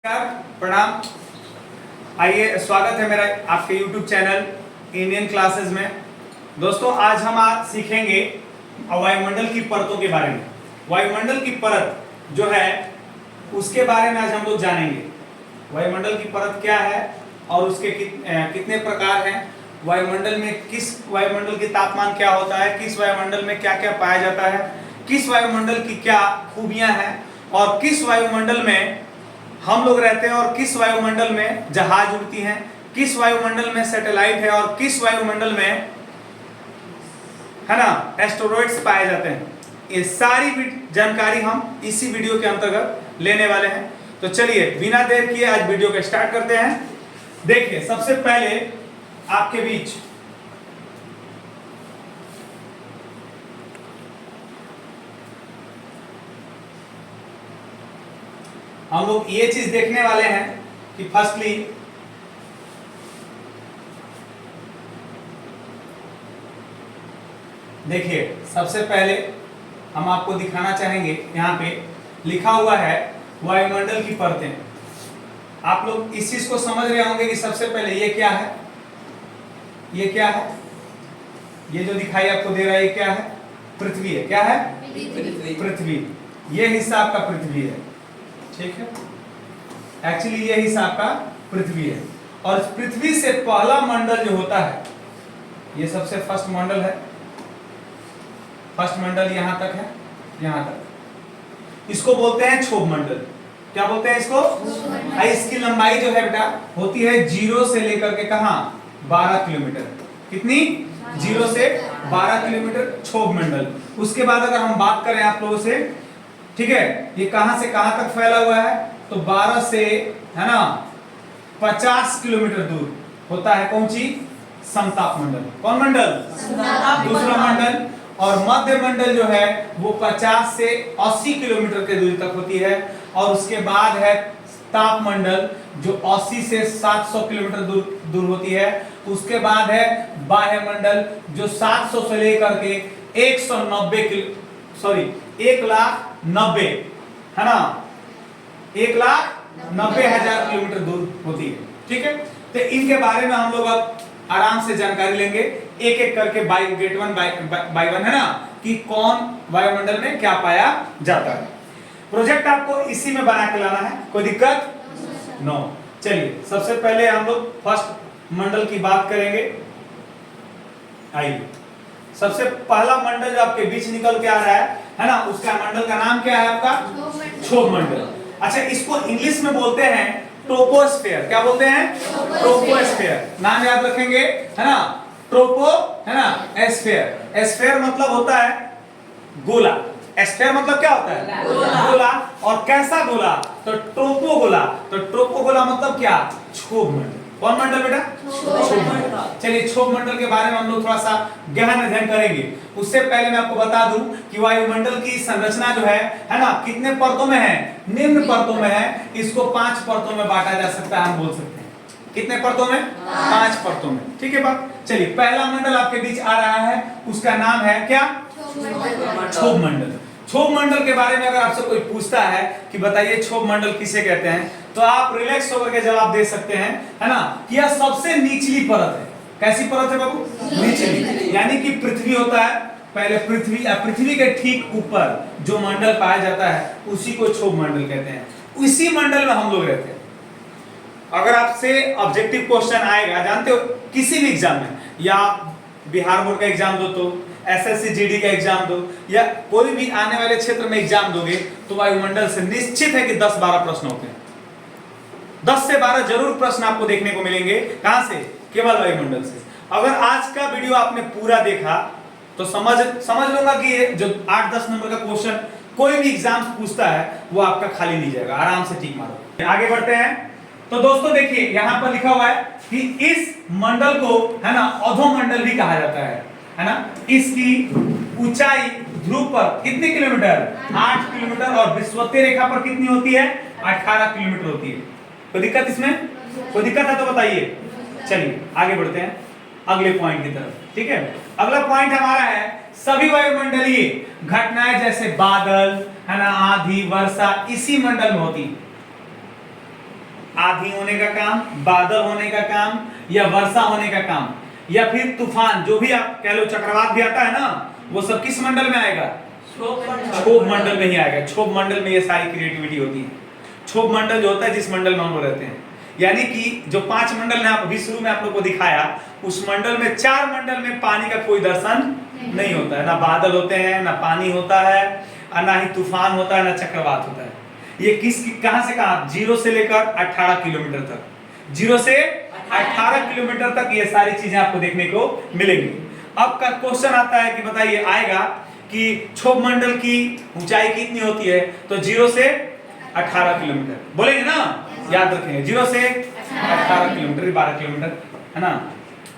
प्रणाम। आइए, स्वागत है मेरा आपके YouTube चैनल इंडियन क्लासेस में। दोस्तों, आज हम सीखेंगे वायुमंडल की परतों के बारे में। वायुमंडल की परत जो है उसके बारे में आज हम लोग जानेंगे। वायुमंडल की परत क्या है और उसके कितने प्रकार हैं, वायुमंडल में किस वायुमंडल की तापमान क्या होता है, किस वायुमंडल में क्या क्या पाया जाता है, किस वायुमंडल की क्या खूबियां हैं और किस वायुमंडल में हम लोग रहते हैं और किस वायुमंडल में जहाज उड़ती हैं, किस वायुमंडल में सैटेलाइट है और किस वायुमंडल में है ना एस्टेरॉइड्स पाए जाते हैं। ये सारी जानकारी हम इसी वीडियो के अंतर्गत लेने वाले हैं। तो चलिए बिना देर किए आज वीडियो को स्टार्ट करते हैं। देखिए, सबसे पहले आपके बीच हम लोग ये चीज देखने वाले हैं कि फर्स्टली देखिए, सबसे पहले हम आपको दिखाना चाहेंगे, यहाँ पे लिखा हुआ है वायुमंडल की परतें। आप लोग इस चीज को समझ रहे होंगे कि सबसे पहले ये क्या है, ये क्या है, ये जो दिखाई आपको दे रहा है ये क्या है, पृथ्वी है। क्या है? पृथ्वी। ये हिस्सा आपका पृथ्वी है, ठीक है। एक्चुअली ये हिस्सा आपका पृथ्वी है और पृथ्वी से पहला मंडल जो होता है ये सबसे फर्स्ट मंडल है। फर्स्ट मंडल यहां तक है, यहां तक। इसको बोलते हैं क्षोभ मंडल। क्या बोलते हैं इसको? इसकी लंबाई जो है बेटा होती है 0 से लेकर के कहां 12 किलोमीटर। कितनी? 0 से 12 किलोमीटर क्षोभ मंडल। उसके बाद अगर हम बात करें आप लोगों से, ठीक है, ये कहां से कहां तक फैला हुआ है, तो 12 से है ना 50 किलोमीटर दूर होता है कौन सी? समताप मंडल। कौन मंडल? दूसरा मंडल। और मध्य मंडल जो है वो 50 से 80 किलोमीटर के दूरी तक होती है। और उसके बाद है ताप मंडल जो 80 से 700 किलोमीटर दूर होती है। उसके बाद है बाह्य मंडल जो 700 से लेकर के 1,90,000 है ना 1,90,000 किलोमीटर दूर होती है, ठीक है। तो इनके बारे में हम लोग अब आराम से जानकारी लेंगे एक एक करके गेट वन बाय वन, है ना, कि कौन वायुमंडल में क्या पाया जाता है। प्रोजेक्ट आपको इसी में बना के लाना है, कोई दिक्कत? नो। चलिए, सबसे पहले हम लोग फर्स्ट मंडल की बात करेंगे। आइए, सबसे पहला मंडल जो आपके बीच निकल के आ रहा है ना, उसका मंडल का नाम क्या है आपका? क्षोभ मंडल। अच्छा, इसको इंग्लिश में बोलते हैं ट्रोपोस्फेयर। क्या बोलते हैं? ट्रोपोस्फेयर। नाम याद रखेंगे, है ना। ट्रोपो है ना एस्फेयर। एस्फेयर मतलब होता है गोला। एस्फेयर मतलब क्या होता है? गोला। और कैसा गोला? तो ट्रोपो गोला। तो ट्रोपो गोला मतलब क्या? क्षोभ मंडल। कौन मंडल बेटा? क्षोभ मंडल। चलिए, क्षोभ मंडल के बारे में हम लोग थोड़ा सा गहन अध्ययन करेंगे। उससे पहले मैं आपको बता दूं कि वायुमंडल की संरचना जो है ना, कितने परतों में है? निम्न परतों में है। इसको 5 परतों में बांटा जा सकता है, हम बोल सकते हैं। कितने परतों में? 5 परतों में, ठीक है बात। चलिए, पहला मंडल आपके बीच आ रहा है, उसका नाम है क्या? क्षोभ मंडल। क्षोभ मंडल के बारे में अगर आपसे कोई पूछता है कि बताइए क्षोभ मंडल किसे कहते हैं, तो आप रिलैक्स होकर के जवाब दे सकते हैं, है ना, कि यह सबसे निचली परत है। कैसी परत है बाबू? निचली। यानी कि पृथ्वी होता है, पहले पृथ्वी के ठीक ऊपर जो मंडल पाया जाता है उसी को क्षोभ मंडल कहते हैं। उसी मंडल में हम लोग रहते हैं। अगर आपसे ऑब्जेक्टिव क्वेश्चन आएगा, जानते हो, किसी भी एग्जाम में, या बिहार बोर्ड का एग्जाम दो, तो एसएससी जीडी का एग्जाम दो, या कोई भी आने वाले क्षेत्र में एग्जाम दोगे, तो वायुमंडल से निश्चित है कि 10-12 प्रश्न होते हैं। 10 से 12 जरूर प्रश्न आपको देखने को मिलेंगे। कहां से? केवल वायुमंडल से। अगर आज का वीडियो आपने पूरा देखा तो समझ लूंगा कि ये जो 8-10 नंबर का क्वेश्चन कोई भी एग्जाम पूछता है वो आपका खाली नहीं जाएगा। आराम से टिक मारो। आगे बढ़ते हैं। तो दोस्तों देखिए, यहां पर लिखा हुआ है कि इस मंडल को है ना अधोमंडल भी कहा जाता है ना। इसकी ऊंचाई ध्रुव पर कितने किलोमीटर? 8 किलोमीटर। और विषुवतीय रेखा पर कितनी होती है? 18 किलोमीटर होती है। कोई दिक्कत इसमें? कोई दिक्कत है तो बताइए। चलिए आगे बढ़ते हैं अगले पॉइंट की तरफ, ठीक है। अगला पॉइंट हमारा है सभी वायुमंडलीय घटनाएं जैसे बादल, है ना, आंधी, वर्षा इसी मंडल में होती है। आंधी होने का काम, बादल होने का काम, या वर्षा होने का काम, या फिर तूफान, जो भी आप कह लो, चक्रवात भी आता है ना, वो सब किस मंडल में आएगा? क्षोभ मंडल में ही आएगा। क्षोभ मंडल में ये सारी क्रिएटिविटी होती है। क्षोभ मंडल जो होता है जिस मंडल में हम लोग रहते हैं, यानी कि जो 5 मंडल ने आप अभी शुरू में आप लोग को दिखाया, उस मंडल में 4 मंडल में पानी का कोई दर्शन नहीं होता है। ना बादल होते हैं, ना पानी होता है, और ना ही तूफान होता है, ना चक्रवात होता है। ये कहां से कहां? 0 से लेकर 18 किलोमीटर तक, 0 से 18 किलोमीटर तक ये सारी चीजें आपको देखने को मिलेंगी। अब का क्वेश्चन आता है कि बताइए, आएगा कि क्षोभ मंडल की ऊंचाई कितनी होती है? तो 0 से 18 किलोमीटर बोलेंगे ना, याद रखेंगे। 0 से 18 किलोमीटर, 12 किलोमीटर है ना,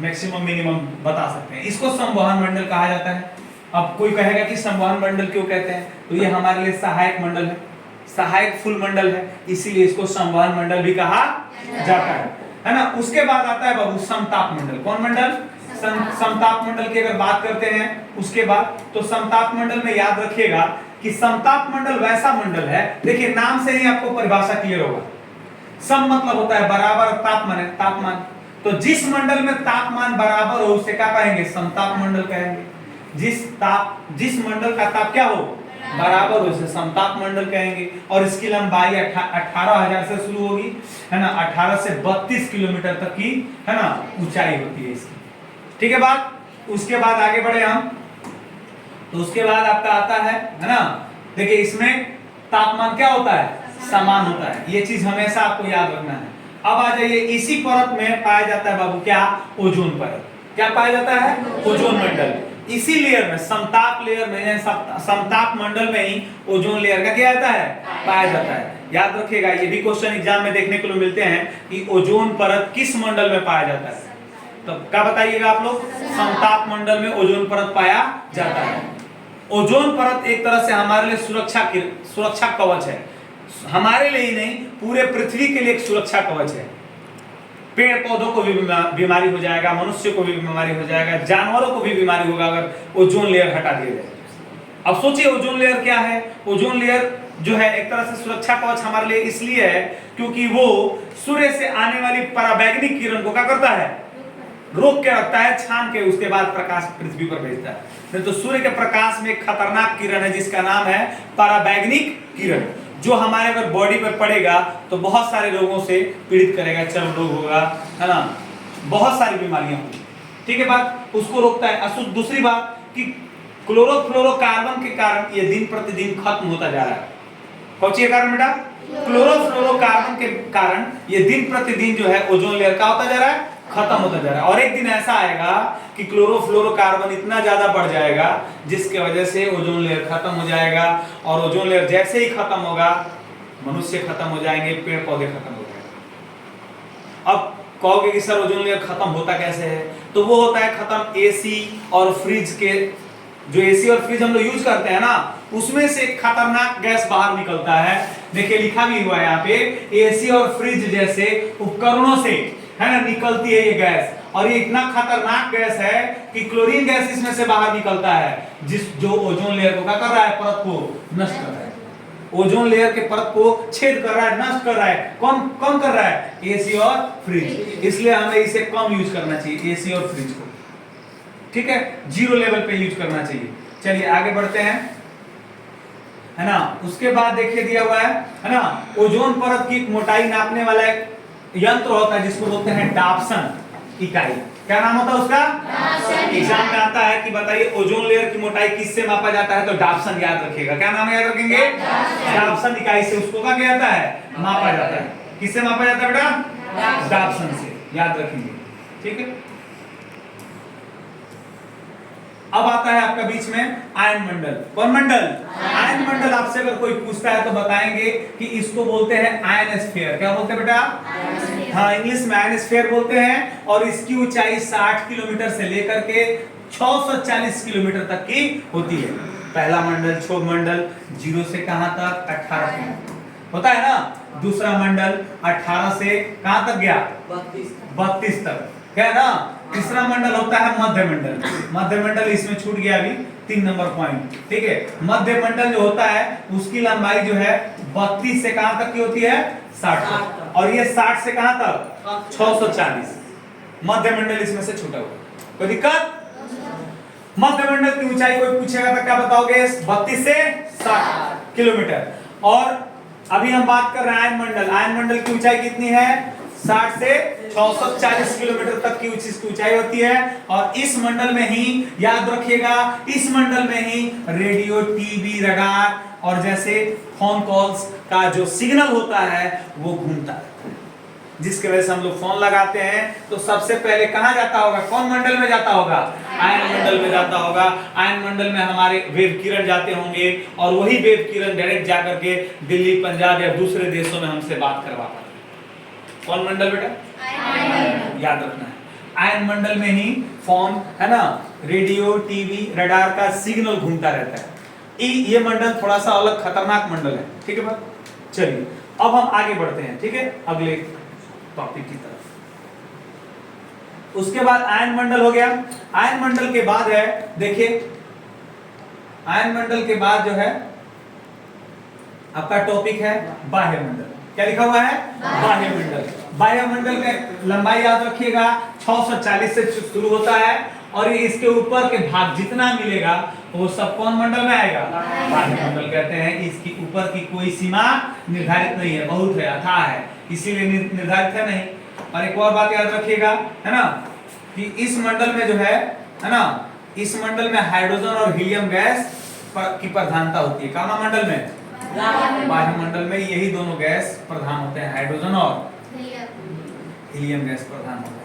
मैक्सिमम मिनिमम बता सकते हैं। इसको संवहन मंडल कहा जाता है। अब कोई कहेगा कि संवहन मंडल क्यों कहते हैं? तो ये हमारे लिए सहायक मंडल है, सहायक फुल मंडल है, इसीलिए इसको संवहन मंडल भी कहा जाता है ना। उसके बाद आता है बाबू समताप मंडल। कौन मंडल? समताप मंडल की अगर बात करते हैं उसके बाद, तो समताप मंडल में याद रखिएगा कि समताप मंडल वैसा मंडल है, देखिए नाम से ही आपको परिभाषा क्लियर होगा। सम मतलब होता है बराबर, तापमान है, तापमान। तो जिस मंडल में तापमान बराबर हो उसे क्या कहेंगे? समताप मंडल कहेंगे। जिस मंडल का ताप क्या हो? बराबर हो, उसे समताप मंडल कहेंगे। और इसकी लंबाई 18,000 से शुरू होगी, है ना, 18 से 32 किलोमीटर तक की, है ना, ऊंचाई होती है इसकी। ठीक है बात। उसके बाद आगे बढ़े हम, तो उसके बाद आपका आता है ना, देखिए इसमें तापमान क्या होता है? समान होता है। ये चीज हमेशा आपको याद रखना है। अब आ जाइए, इसी परत में पाया जाता है बाबू क्या? ओजोन परत। क्या पाया जाता है? ओजोन मंडल। इसी लेयर में, समताप लेयर में, समताप मंडल में ही ओजोन लेयर का क्या आता है? पाया जाता है। याद रखिएगा, ये भी क्वेश्चन एग्जाम में देखने को मिलते हैं कि ओजोन परत किस मंडल में पाया जाता है। तो क्या बताइएगा आप लोग? समताप मंडल में ओजोन परत पाया जाता है। ओजोन परत एक तरह से हमारे लिए सुरक्षा कवच है। हमारे लिए ही नहीं, पूरे पृथ्वी के लिए एक सुरक्षा कवच है। पेड़ पौधों को भी बीमारी हो जाएगा, मनुष्य को भी बीमारी हो जाएगा, जानवरों को भी बीमारी होगा अगर ओजोन लेयर हटा दिया जाए। अब सोचिए ओजोन लेयर क्या है? ओजोन लेयर जो है एक तरह से सुरक्षा कवच हमारे लिए इसलिए है क्योंकि वो सूर्य से आने वाली पराबैंगनी किरण को क्या करता है? रोक के रखता है, छान के, उसके बाद प्रकाश पृथ्वी पर भेजता है। नहीं तो सूर्य के प्रकाश में एक खतरनाक किरण है जिसका नाम है पराबैंगनिक किरण, जो हमारे अगर बॉडी पर पड़ेगा तो बहुत सारे रोगों से पीड़ित करेगा। चर्म रोग होगा, है ना, बहुत सारी बीमारियां होंगी। ठीक है बात, उसको रोकता है। अशुद्ध दूसरी बात कि क्लोरोफ्लोरोकार्बन के कारण ये दिन प्रतिदिन खत्म होता जा रहा है। कौन सी कारण बेटा? क्लोरोफ्लोरोकार्बन के कारण ये दिन प्रतिदिन जो है ओजोन लेयर का होता जा रहा है, खत्म होता जा रहा है। और एक दिन ऐसा आएगा कि क्लोरोफ्लोरोकार्बन इतना ज्यादा बढ़ जाएगा जिसके वजह से ओजोन लेयर खत्म हो जाएगा। और ओजोन लेयर जैसे ही खत्म होगा, मनुष्य खत्म हो जाएंगे, पेड़ पौधे खत्म हो जाएंगे। अब कहोगे कि सर ओजोन लेयर खत्म होता कैसे है? तो वो होता है खत्म एसी और फ्रिज के, जो एसी और फ्रिज हम लोग यूज करते हैं ना, उसमें से खतरनाक गैस बाहर निकलता है। देखिए लिखा भी हुआ है यहाँ पे, एसी और फ्रिज जैसे उपकरणों से, है ना, निकलती है ये गैस। और ये इतना खतरनाक गैस है कि क्लोरीन गैस इसमें से बाहर निकलता है, जो ओजोन लेयर को क्या कर रहा है? परत को नष्ट कर रहा है। ओजोन लेयर के परत को छेद कर रहा है, नष्ट कर रहा है। कौन कर रहा है? एसी और फ्रिज। इसलिए हमें इसे कम यूज करना चाहिए, एसी और फ्रिज को। ठीक है, 0 लेवल पे यूज करना चाहिए। चलिए आगे बढ़ते हैं, है ना। उसके बाद देखिए दिया हुआ है ना, ओजोन परत की मोटाई नापने वाला एक यंत्र होता है जिसको बोलते हैं डाप्सन इकाई। क्या नाम होता है उसका? एग्जाम में आता है कि बताइए ओजोन लेयर की मोटाई किससे मापा जाता है? तो डाप्सन याद रखिएगा। क्या नाम याद रखेंगे? डाप्सन इकाई से उसको क्या किया जाता है? मापा जाता है। किससे मापा जाता है बेटा? डाप्सन से, याद रखेंगे। ठीक है। अब आता है आपका बीच में आयन मंडल। कौन मंडल? आयन मंडल। आपसे अगर कोई पूछता है तो बताएंगे कि इसको बोलते हैं आयनोस्फीयर। क्या बोलते हैं बेटा? हाँ, इंग्लिश में आयनोस्फीयर बोलते हैं। और इसकी ऊंचाई 60 किलोमीटर से लेकर के 640 किलोमीटर तक की होती है। पहला मंडल क्षोभ मंडल 0 से कहां तक? 18 तक होता है ना। दूसरा मंडल 18 से कहां तक गया? 32 तक, क्या है ना। तीसरा मंडल होता है मध्य मंडल। मध्य मंडल इसमें छूट गया अभी 3 नंबर पॉइंट। ठीक है, मध्य मंडल जो होता है उसकी लंबाई जो है 32 से कहां तक की होती है? 60 तक। और ये 60 से कहां तक 640। मध्य मंडल इसमें से छूटा हुआ, कोई दिक्कत? मध्य मंडल की ऊंचाई कोई पूछेगा तो क्या बताओगे? 32 से 60 किलोमीटर। और अभी हम बात कर रहे हैं आयन मंडल। आयन मंडल की ऊंचाई कितनी है? 60 से 640 किलोमीटर तक की इसकी ऊंचाई होती है। और इस मंडल में ही याद रखिएगा, इस मंडल में ही रेडियो, टीवी, रडार और जैसे फोन कॉल्स का जो सिग्नल होता है वो घूमता है, जिसके वजह से हम लोग फोन लगाते हैं तो सबसे पहले कहां जाता होगा? कौन मंडल में जाता होगा? आयन मंडल में जाता होगा। आयन मंडल में हमारे वेव किरण जाते होंगे और वही वेव किरण डायरेक्ट जाकर के दिल्ली, पंजाब या दूसरे देशों में हमसे बात करवाता है। कौन मंडल बेटा? याद रखना है, आयन मंडल में ही फोन है ना, रेडियो, टीवी, रडार का सिग्नल घूमता रहता है। ये मंडल थोड़ा सा अलग खतरनाक मंडल है, ठीक है बात? चलिए अब हम आगे बढ़ते हैं, ठीक है, अगले टॉपिक की तरफ। उसके बाद आयन मंडल हो गया। आयन मंडल के बाद है, देखिए आयन मंडल के बाद जो है आपका टॉपिक है बाह्य मंडल। क्या लिखा हुआ है? बाह्य मंडल। बाह्य मंडल में लंबाई याद रखिएगा 640 से शुरू होता है और ये इसके ऊपर के भाग जितना मिलेगा वो सब कौन मंडल में आएगा? बाह्य मंडल कहते हैं। इसकी ऊपर की कोई सीमा निर्धारित नहीं है, बहुत है, अथाह है, इसीलिए निर्धारित है नहीं। और एक और बात याद रखिएगा, है ना, कि इस मंडल में जो है ना, इस मंडल में हाइड्रोजन और हीलियम गैस की प्रधानता होती है। कौन मंडल में? बाह्य मंडल में यही दोनों गैस प्रधान होते हैं, हाइड्रोजन और हीलियम गैस प्रधान होते हैं।